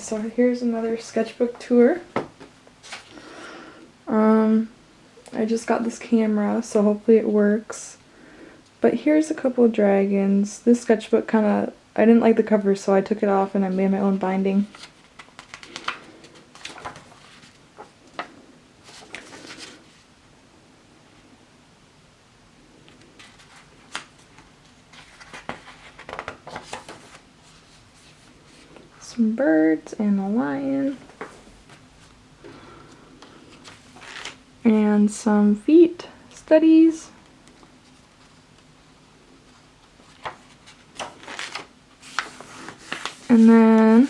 so here's another sketchbook tour. I just got this camera, so hopefully it works. But here's a couple of dragons. This sketchbook I didn't like the cover, so I took it off and I made my own binding. Some birds and a lion. And some feet studies. And then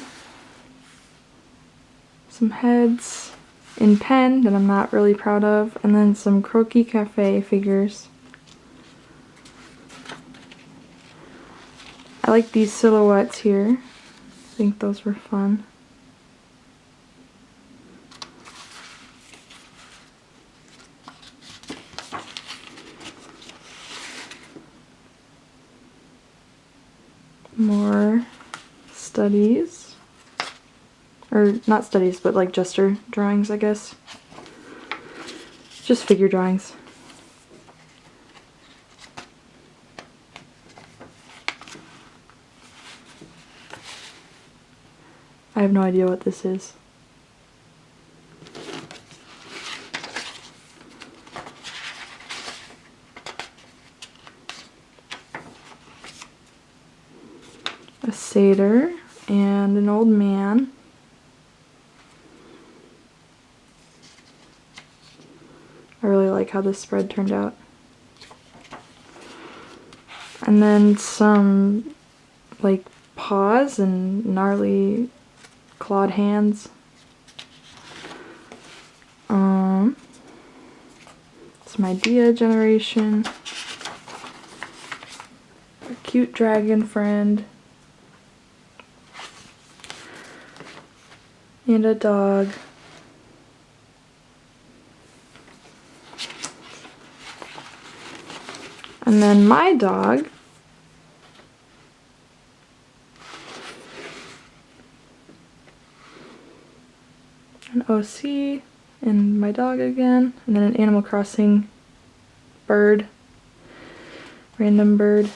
some heads in pen that I'm not really proud of. And then some Croquis Cafe figures. I like these silhouettes here. I think those were fun. More studies, or not studies, but like gesture drawings, I guess. Just figure drawings. I have no idea what this is. A satyr and an old man. I really like how this spread turned out. And then some like paws and gnarly clawed hands. Some idea generation. A cute dragon friend. And a dog. And then my dog. An OC, and my dog again, and then an Animal Crossing bird, random bird.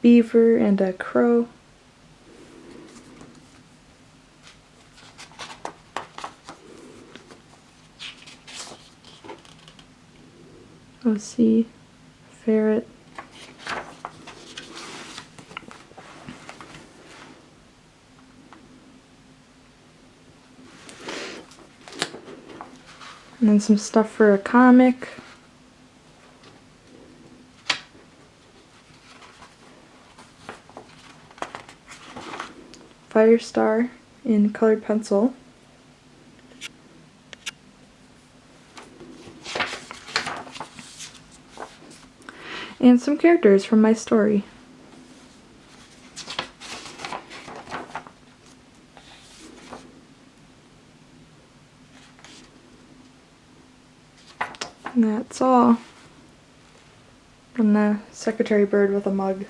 Beaver and a crow. OC, ferret. And then some stuff for a comic. Firestar in colored pencil. And some characters from my story. And that's all. And the secretary bird with a mug.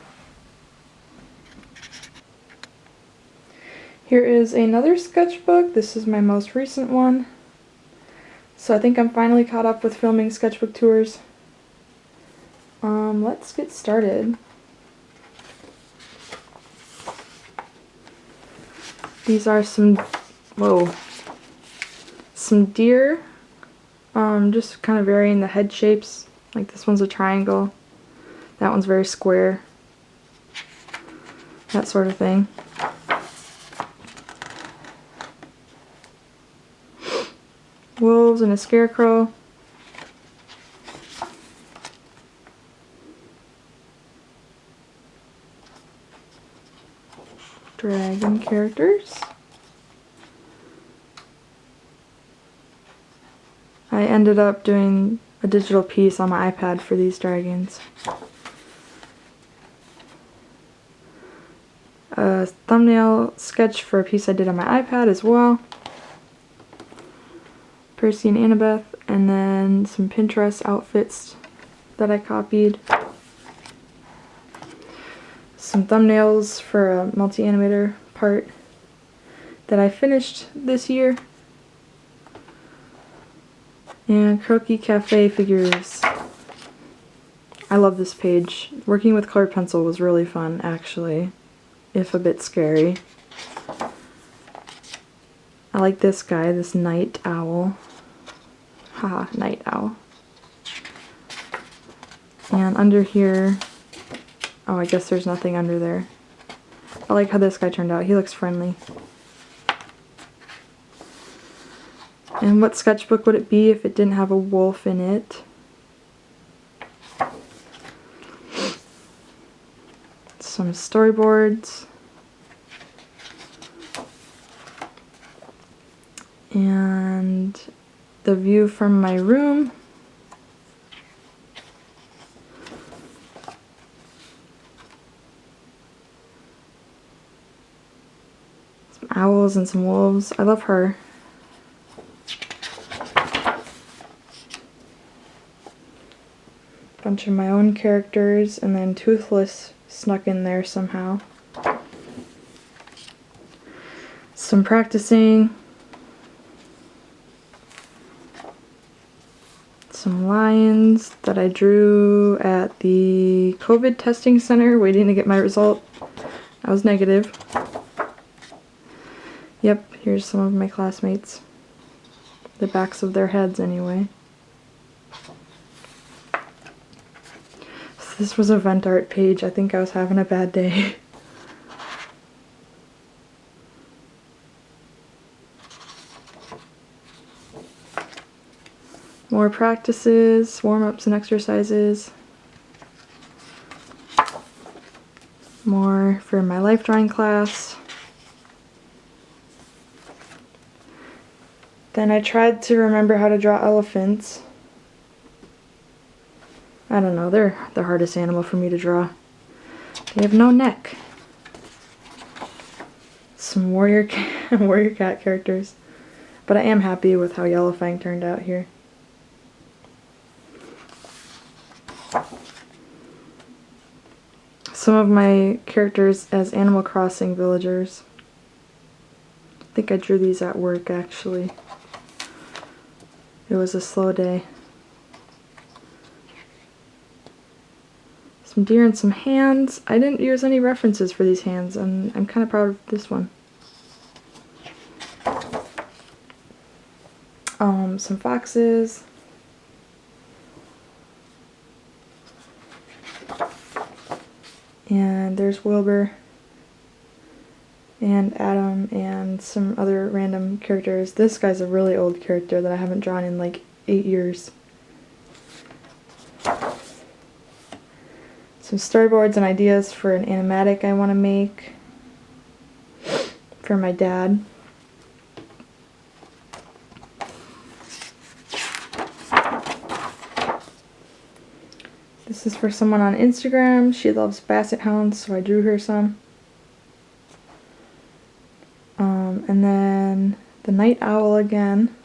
Here is another sketchbook. This is my most recent one. So I think I'm finally caught up with filming sketchbook tours. Let's get started. These are some deer. Just kind of varying the head shapes. Like this one's a triangle. That one's very square. That sort of thing. Wolves and a scarecrow. Dragon characters. I ended up doing a digital piece on my iPad for these dragons. A thumbnail sketch for a piece I did on my iPad as well. Percy and Annabeth, and then some Pinterest outfits that I copied. some thumbnails for a multi-animator part that I finished this year. And Croquis Cafe figures. I love this page. Working with colored pencil was really fun, actually, if a bit scary. I like this guy, this night owl. Haha, night owl. And under here, oh, I guess there's nothing under there. I like how this guy turned out. He looks friendly. And what sketchbook would it be if it didn't have a wolf in it? Some storyboards. And the view from my room. Some owls and some wolves. I love her. Bunch of my own characters, and then Toothless snuck in there somehow. Some practicing. Some lions that I drew at the COVID testing center, waiting to get my result. I was negative. Yep, here's some of my classmates. The backs of their heads, anyway. So this was a vent art page. I think I was having a bad day. More practices, warm-ups and exercises. More for my life drawing class. Then I tried to remember how to draw elephants. I don't know, they're the hardest animal for me to draw. They have no neck. Some warrior cat characters. But I am happy with how Yellowfang turned out here. Some of my characters as Animal Crossing villagers. I think I drew these at work, actually. It was a slow day. Some deer and some hands. I didn't use any references for these hands, and I'm kind of proud of this one. Some foxes. And there's Wilbur and Adam and some other random characters. This guy's a really old character that I haven't drawn in like 8 years. Some storyboards and ideas for an animatic I want to make for my dad. This is for someone on Instagram. She loves basset hounds, so I drew her some. And then the night owl again.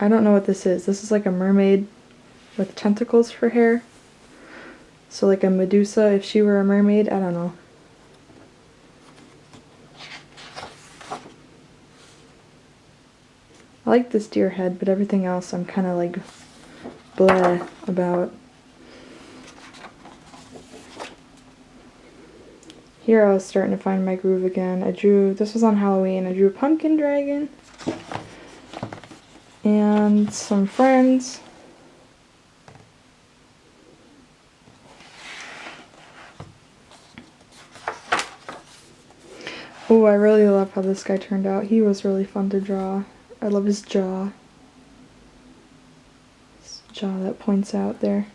I don't know what this is. This is like a mermaid with tentacles for hair. So like a Medusa if she were a mermaid. I don't know. I like this deer head, but everything else I'm kind of like bleh about. Here I was starting to find my groove again. This was on Halloween, I drew a pumpkin dragon and some friends. Oh, I really love how this guy turned out. He was really fun to draw. I love his jaw. His jaw that points out there.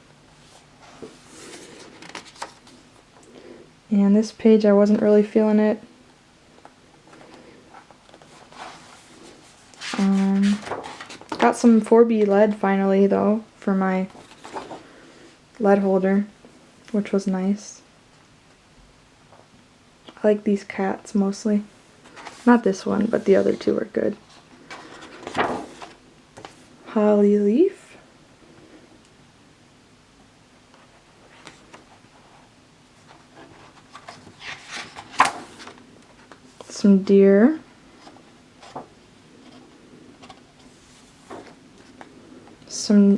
And this page, I wasn't really feeling it. Got some 4B lead finally, though, for my lead holder, which was nice. I like these cats mostly. Not this one, but the other two are good. Holly leaf. some deer.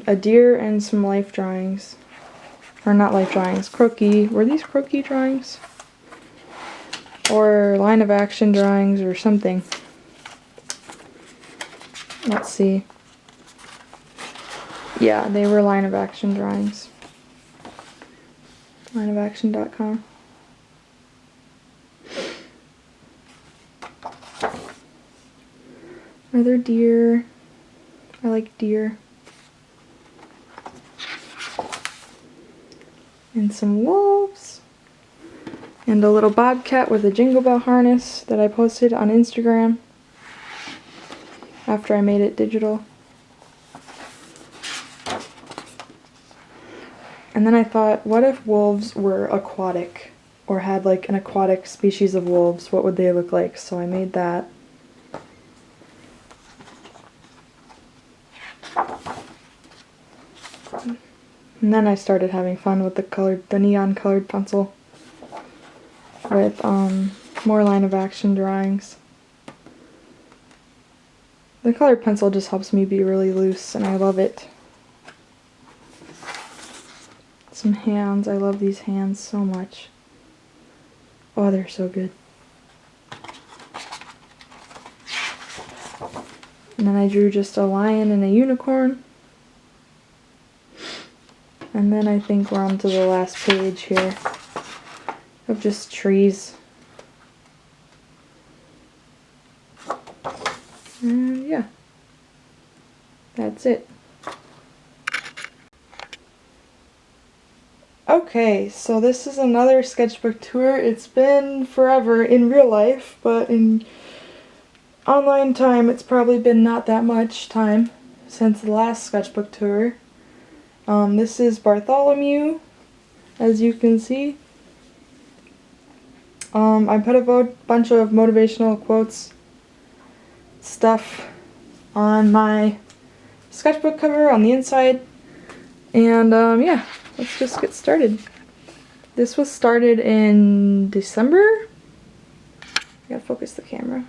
A deer and some life drawings. Or not life drawings, croquis. Were these croquis drawings? Or line of action drawings or something. Let's see. Yeah, they were line of action drawings. lineofaction.com. Are there deer? I like deer. And some wolves. And a little bobcat with a jingle bell harness that I posted on Instagram after I made it digital. And then I thought, what if wolves were aquatic? Or had like an aquatic species of wolves? What would they look like? So I made that. And then I started having fun with the neon colored pencil with more line of action drawings. The colored pencil just helps me be really loose and I love it. Some hands. I love these hands so much. Oh, they're so good. And then I drew just a lion and a unicorn. And then I think we're on to the last page here of just trees. And yeah, that's it. Okay, so this is another sketchbook tour. It's been forever in real life, but in online time it's probably been not that much time since the last sketchbook tour. This is Bartholomew, as you can see. I put a bunch of motivational quotes stuff on my sketchbook cover on the inside. And yeah, let's just get started. This was started in December. I gotta focus the camera.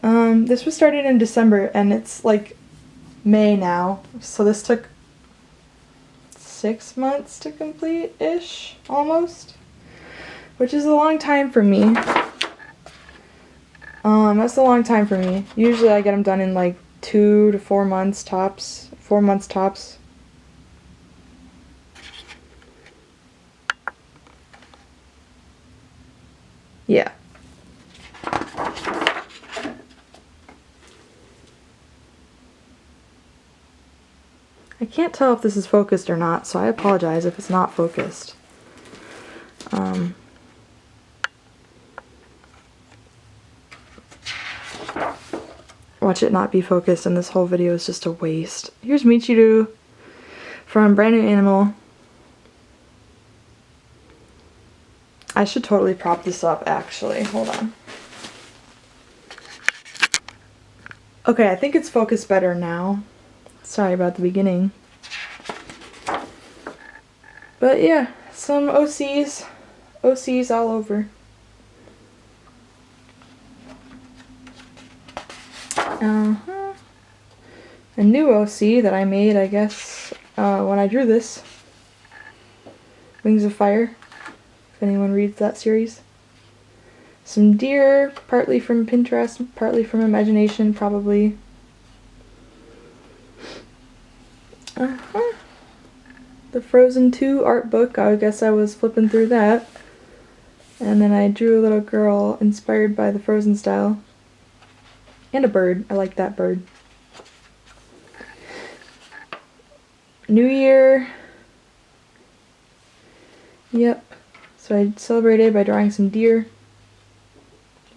This was started in December and it's like May now, so this took 6 months to complete-ish, almost, which is a long time for me. That's a long time for me. Usually I get them done in like 2 to 4 months tops. 4 months tops. Yeah. I can't tell if this is focused or not, so I apologize if it's not focused. Watch it not be focused and this whole video is just a waste. Here's Michiru from Brand New Animal. I should totally prop this up actually. Hold on. Okay, I think it's focused better now. Sorry about the beginning. But yeah, some OCs. OCs all over. A new OC that I made, I guess, when I drew this. Wings of Fire, if anyone reads that series. Some deer, partly from Pinterest, partly from imagination, probably. The Frozen 2 art book, I guess I was flipping through that. And then I drew a little girl inspired by the Frozen style. And a bird. I like that bird. New Year. Yep. So I celebrated by drawing some deer,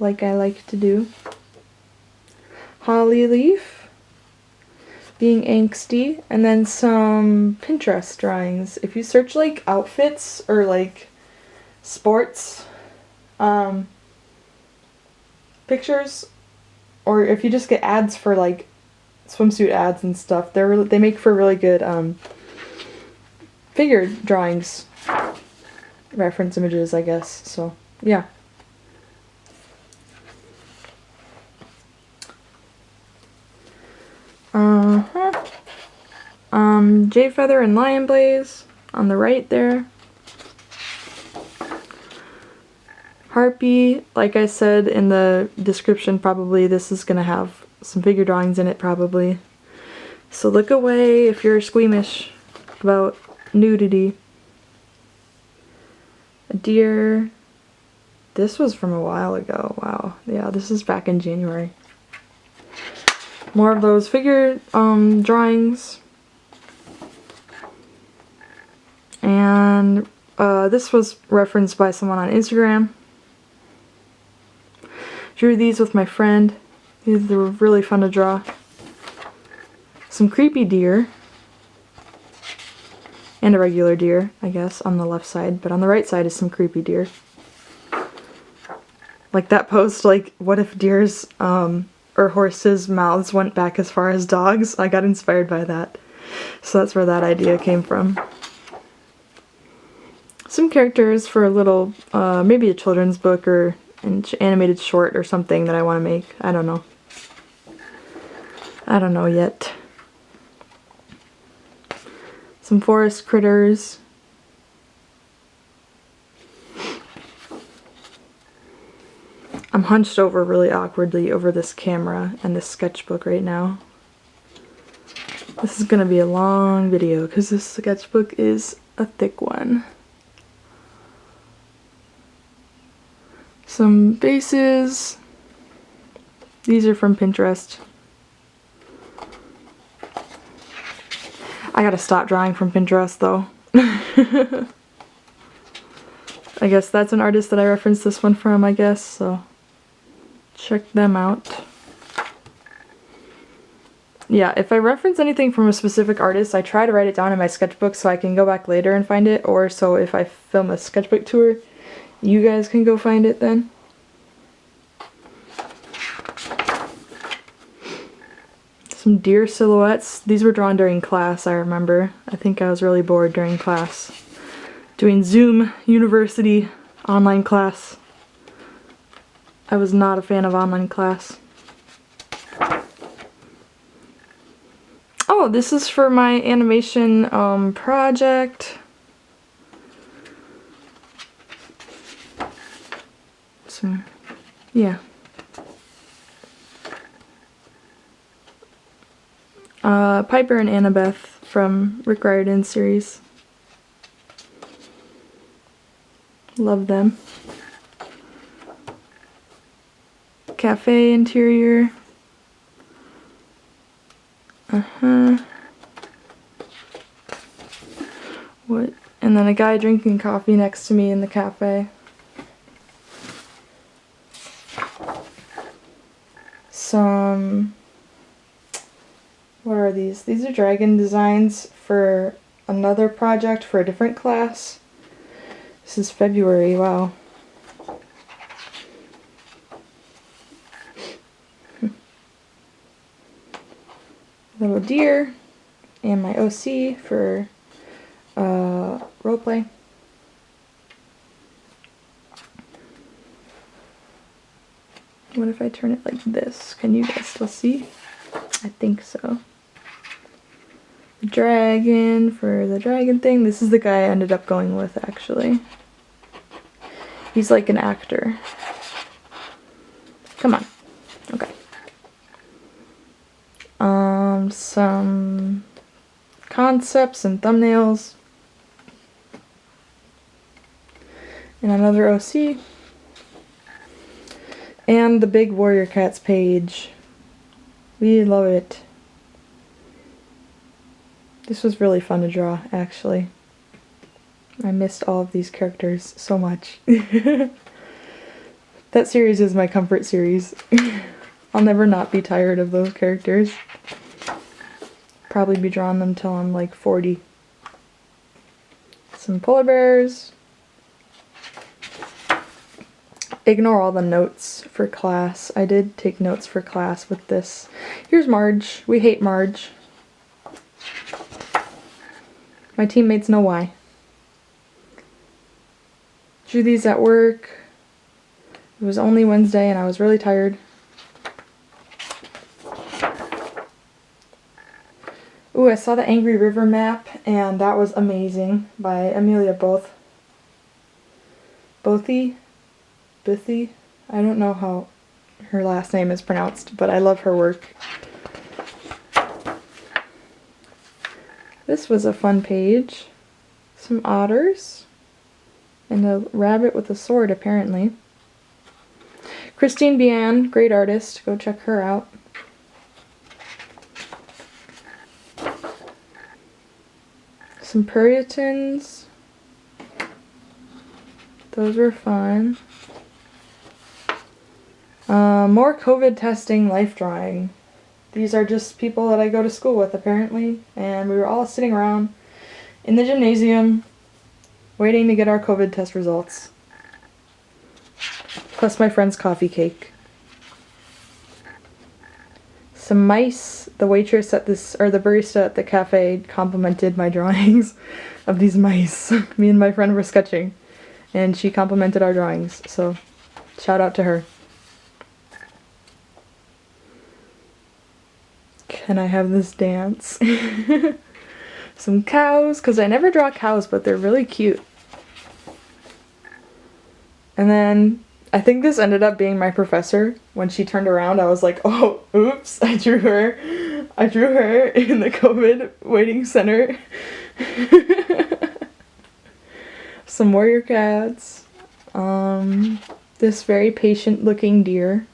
like I like to do. Holly leaf, being angsty, and then some Pinterest drawings. If you search like outfits or like sports pictures, or if you just get ads for like swimsuit ads and stuff, they make for really good figure drawings, reference images, I guess. So yeah, Jade Feather and Lion Blaze on the right there. Harpy, like I said in the description, probably this is going to have some figure drawings in it probably. So look away if you're squeamish about nudity. A deer. This was from a while ago. Wow. Yeah, this is back in January. More of those figure drawings. And this was referenced by someone on Instagram. Drew these with my friend. These were really fun to draw. Some creepy deer. And a regular deer, I guess, on the left side. But on the right side is some creepy deer. Like that post, like, what if deer's or horses' mouths went back as far as dogs? I got inspired by that. So that's where that idea came from. Some characters for a little, maybe a children's book or an animated short or something that I want to make. I don't know. I don't know yet. Some forest critters. I'm hunched over really awkwardly over this camera and this sketchbook right now. This is gonna be a long video because this sketchbook is a thick one. Some bases. These are from Pinterest. I gotta stop drawing from Pinterest though. I guess that's an artist that I referenced this one from, I guess, so check them out. Yeah, if I reference anything from a specific artist, I try to write it down in my sketchbook so I can go back later and find it, or so if I film a sketchbook tour, you guys can go find it then. Some deer silhouettes. These were drawn during class, I remember. I think I was really bored during class. Doing Zoom University online class. I was not a fan of online class. Oh, this is for my animation project. So, yeah. Piper and Annabeth from Rick Riordan's series. Love them. Cafe interior. What? And then a guy drinking coffee next to me in the cafe. Some... What are these? These are dragon designs for another project for a different class. This is February, wow. Little deer and my OC for roleplay. What if I turn it like this? Can you guys still see? I think so. Dragon for the dragon thing. This is the guy I ended up going with, actually. He's like an actor. Come on. Okay. Some concepts and thumbnails. And another OC. And the big Warrior Cats page. We love it. This was really fun to draw, actually. I missed all of these characters so much. That series is my comfort series. I'll never not be tired of those characters. Probably be drawing them till I'm like 40. Some polar bears. Ignore all the notes for class. I did take notes for class with this. Here's Marge. We hate Marge. My teammates know why. Drew these at work. It was only Wednesday and I was really tired. Ooh, Ooh, I saw the Angry River map, and that was amazing by Amelia Bothy. I don't know how her last name is pronounced, but I love her work. This was a fun page. Some otters. And a rabbit with a sword, apparently. Christine Bian, great artist. Go check her out. Some Puritans. Those were fun. More COVID testing life drawing. These are just people that I go to school with, apparently. And we were all sitting around in the gymnasium waiting to get our COVID test results. Plus my friend's coffee cake. Some mice. The waitress at this, or the barista at the cafe complimented my drawings of these mice. Me and my friend were sketching, and she complimented our drawings, so shout out to her. Can I have this dance? Some cows, because I never draw cows, but they're really cute. And then I think this ended up being my professor. When she turned around, I was like, oh, oops, I drew her in the COVID waiting center. Some warrior cats. This very patient looking deer.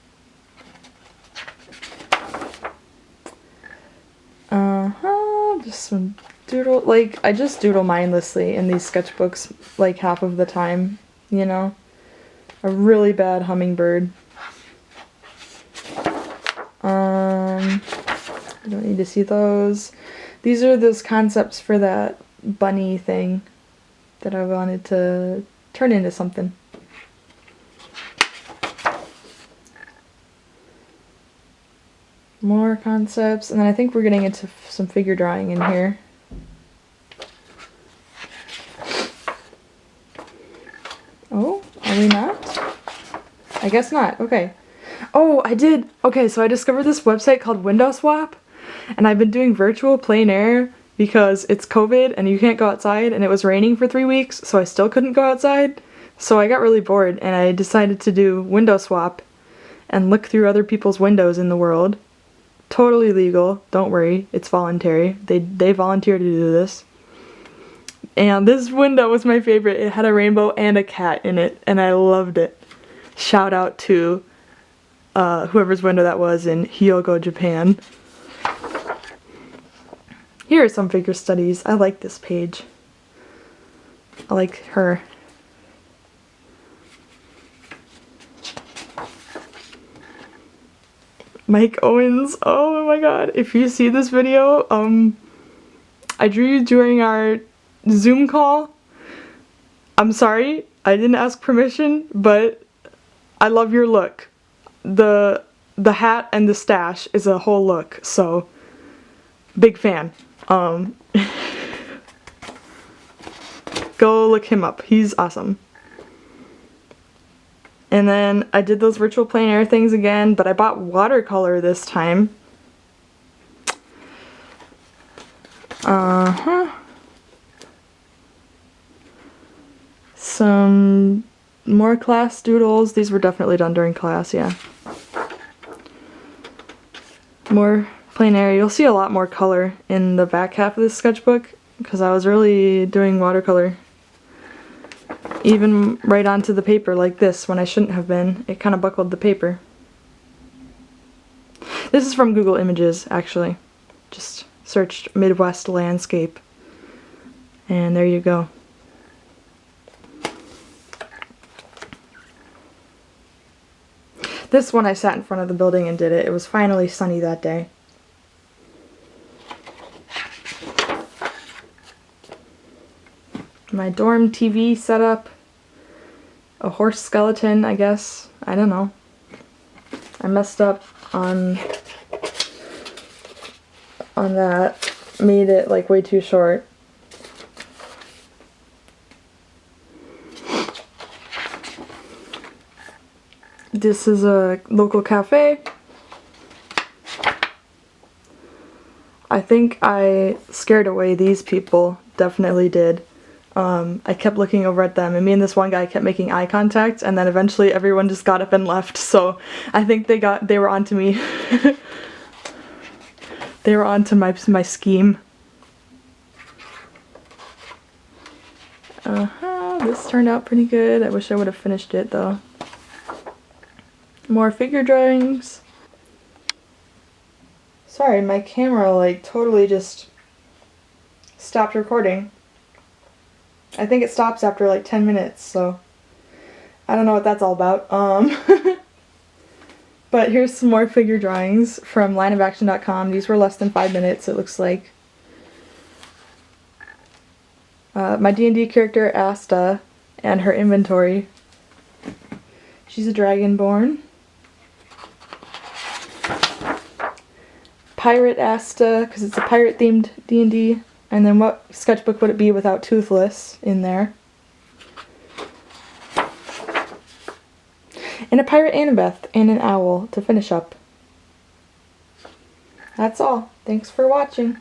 Just some doodle, like, I just doodle mindlessly in these sketchbooks, like, half of the time, you know? A really bad hummingbird. I don't need to see those. These are those concepts for that bunny thing that I wanted to turn into something. More concepts, and then I think we're getting into some figure drawing in here. Oh, are we not? I guess not. Okay. Oh, I did. Okay, so I discovered this website called Window Swap, and I've been doing virtual plein air because it's COVID and you can't go outside, and it was raining for 3 weeks, so I still couldn't go outside. So I got really bored, and I decided to do Window Swap and look through other people's windows in the world. Totally legal. Don't worry. It's voluntary. They volunteer to do this. And this window was my favorite. It had a rainbow and a cat in it, and I loved it. Shout out to whoever's window that was in Hyogo, Japan. Here are some figure studies. I like this page. I like her. Mike Owens. Oh my god. If you see this video, I drew you during our Zoom call. I'm sorry. I didn't ask permission, but I love your look. The hat and the stash is a whole look, so big fan. Go look him up. He's awesome. And then I did those virtual plein air things again, but I bought watercolor this time. Some more class doodles. These were definitely done during class, yeah. More plein air. You'll see a lot more color in the back half of this sketchbook because I was really doing watercolor. Even right onto the paper like this when I shouldn't have been. It kind of buckled the paper. This is from Google Images, actually. Just searched Midwest landscape. And there you go. This one I sat in front of the building and did it. It was finally sunny that day. My dorm TV setup. A horse skeleton, I guess. I don't know. I messed up on that. Made it like way too short. This is a local cafe. I I think I scared away these people, definitely did. I kept looking over at them, and me and this one guy kept making eye contact, and then eventually everyone just got up and left, so I think they were onto me. They were onto my scheme. This turned out pretty good. I wish I would have finished it though. More figure drawings. Sorry, my camera like totally just stopped recording. I think it stops after like 10 minutes, so I don't know what that's all about. But here's some more figure drawings from lineofaction.com. These were less than 5 minutes, it looks like. My D&D character, Asta, and her inventory. She's a dragonborn. Pirate Asta, because it's a pirate-themed D&D. And then what sketchbook would it be without Toothless in there? And a pirate Annabeth and an owl to finish up. That's all. Thanks for watching.